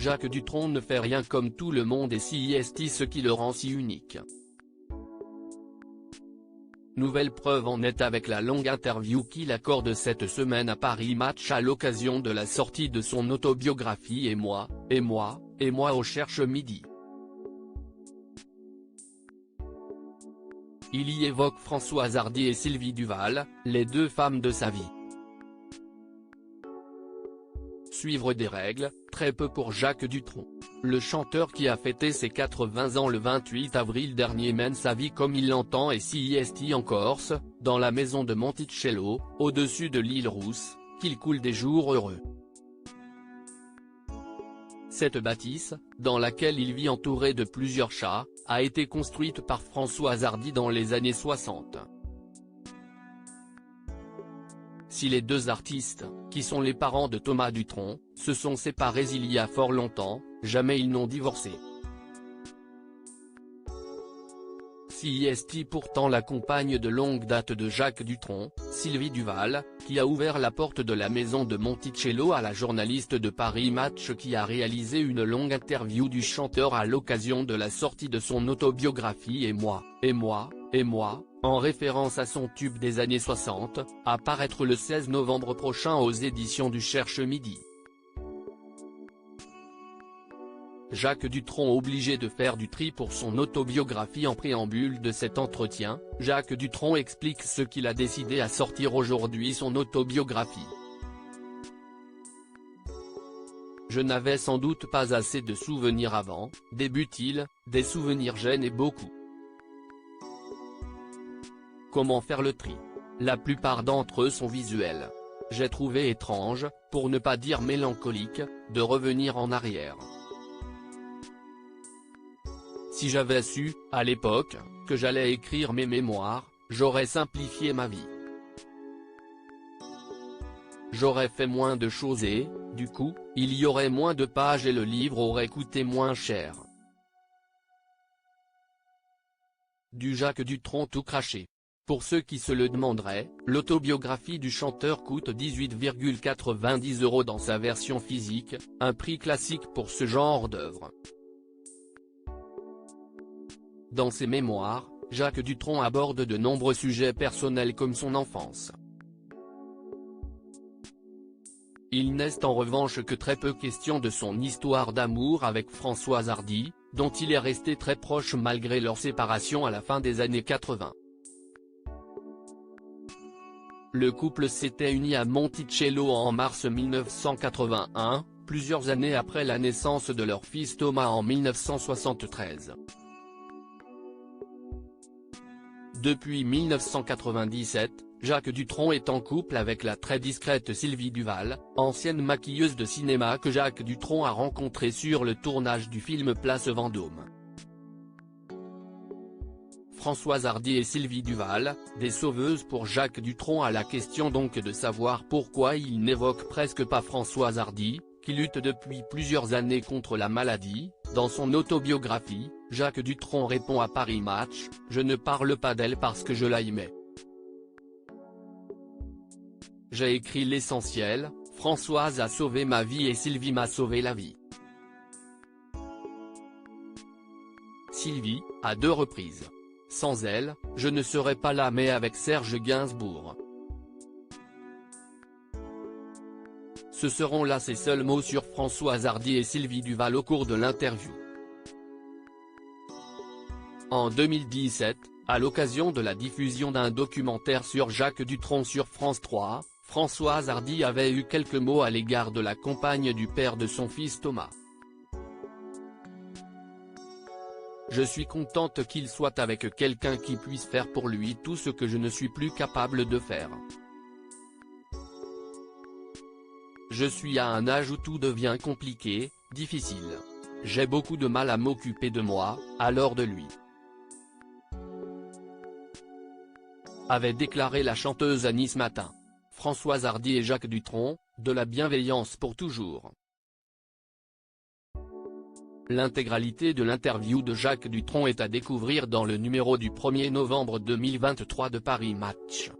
Jacques Dutronc ne fait rien comme tout le monde et c'est ce qui le rend si unique. Nouvelle preuve en est avec la longue interview qu'il accorde cette semaine à Paris Match à l'occasion de la sortie de son autobiographie Et moi au Cherche Midi. Il y évoque Françoise Hardy et Sylvie Duval, les deux femmes de sa vie. Suivre des règles, très peu pour Jacques Dutronc. Le chanteur qui a fêté ses 80 ans le 28 avril dernier mène sa vie comme il l'entend et c'est en Corse, dans la maison de Monticello, au-dessus de l'île Rousse, qu'il coule des jours heureux. Cette bâtisse, dans laquelle il vit entouré de plusieurs chats, a été construite par Françoise Hardy dans les années 60. Si les deux artistes, qui sont les parents de Thomas Dutronc, se sont séparés il y a fort longtemps, jamais ils n'ont divorcé. C'est pourtant la compagne de longue date de Jacques Dutronc, Sylvie Duval, qui a ouvert la porte de la maison de Monticello à la journaliste de Paris Match qui a réalisé une longue interview du chanteur à l'occasion de la sortie de son autobiographie Et moi, en référence à son tube des années 60, à paraître le 16 novembre prochain aux éditions du Cherche Midi. Jacques Dutronc obligé de faire du tri pour son autobiographie. En préambule de cet entretien, Jacques Dutronc explique ce qu'il a décidé à sortir aujourd'hui son autobiographie. Je n'avais sans doute pas assez de souvenirs avant, débute-t-il, des souvenirs gênent et beaucoup. Comment faire le tri? La plupart d'entre eux sont visuels. J'ai trouvé étrange, pour ne pas dire mélancolique, de revenir en arrière. Si j'avais su, à l'époque, que j'allais écrire mes mémoires, j'aurais simplifié ma vie. J'aurais fait moins de choses et, du coup, il y aurait moins de pages et le livre aurait coûté moins cher. Du Jacques Dutronc tout craché. Pour ceux qui se le demanderaient, l'autobiographie du chanteur coûte 18,90 € dans sa version physique, un prix classique pour ce genre d'œuvre. Dans ses mémoires, Jacques Dutronc aborde de nombreux sujets personnels comme son enfance. Il n'est en revanche que très peu question de son histoire d'amour avec Françoise Hardy, dont il est resté très proche malgré leur séparation à la fin des années 80. Le couple s'était uni à Monticello en mars 1981, plusieurs années après la naissance de leur fils Thomas en 1973. Depuis 1997, Jacques Dutronc est en couple avec la très discrète Sylvie Duval, ancienne maquilleuse de cinéma que Jacques Dutronc a rencontrée sur le tournage du film Place Vendôme. Françoise Hardy et Sylvie Duval, des sauveuses pour Jacques Dutronc. À la question donc de savoir pourquoi il n'évoque presque pas Françoise Hardy, qui lutte depuis plusieurs années contre la maladie, dans son autobiographie, Jacques Dutronc répond à Paris Match, « Je ne parle pas d'elle parce que je la aimais. J'ai écrit l'essentiel, Françoise a sauvé ma vie et Sylvie m'a sauvé la vie. Sylvie, à 2 reprises. Sans elle, je ne serais pas là mais avec Serge Gainsbourg. » Ce seront là ses seuls mots sur Françoise Hardy et Sylvie Duval au cours de l'interview. En 2017, à l'occasion de la diffusion d'un documentaire sur Jacques Dutronc sur France 3, Françoise Hardy avait eu quelques mots à l'égard de la compagne du père de son fils Thomas. « Je suis contente qu'il soit avec quelqu'un qui puisse faire pour lui tout ce que je ne suis plus capable de faire. Je suis à un âge où tout devient compliqué, difficile. J'ai beaucoup de mal à m'occuper de moi, alors de lui. » avait déclaré la chanteuse à Nice Matin. Françoise Hardy et Jacques Dutronc, de la bienveillance pour toujours. L'intégralité de l'interview de Jacques Dutronc est à découvrir dans le numéro du 1er novembre 2023 de Paris Match.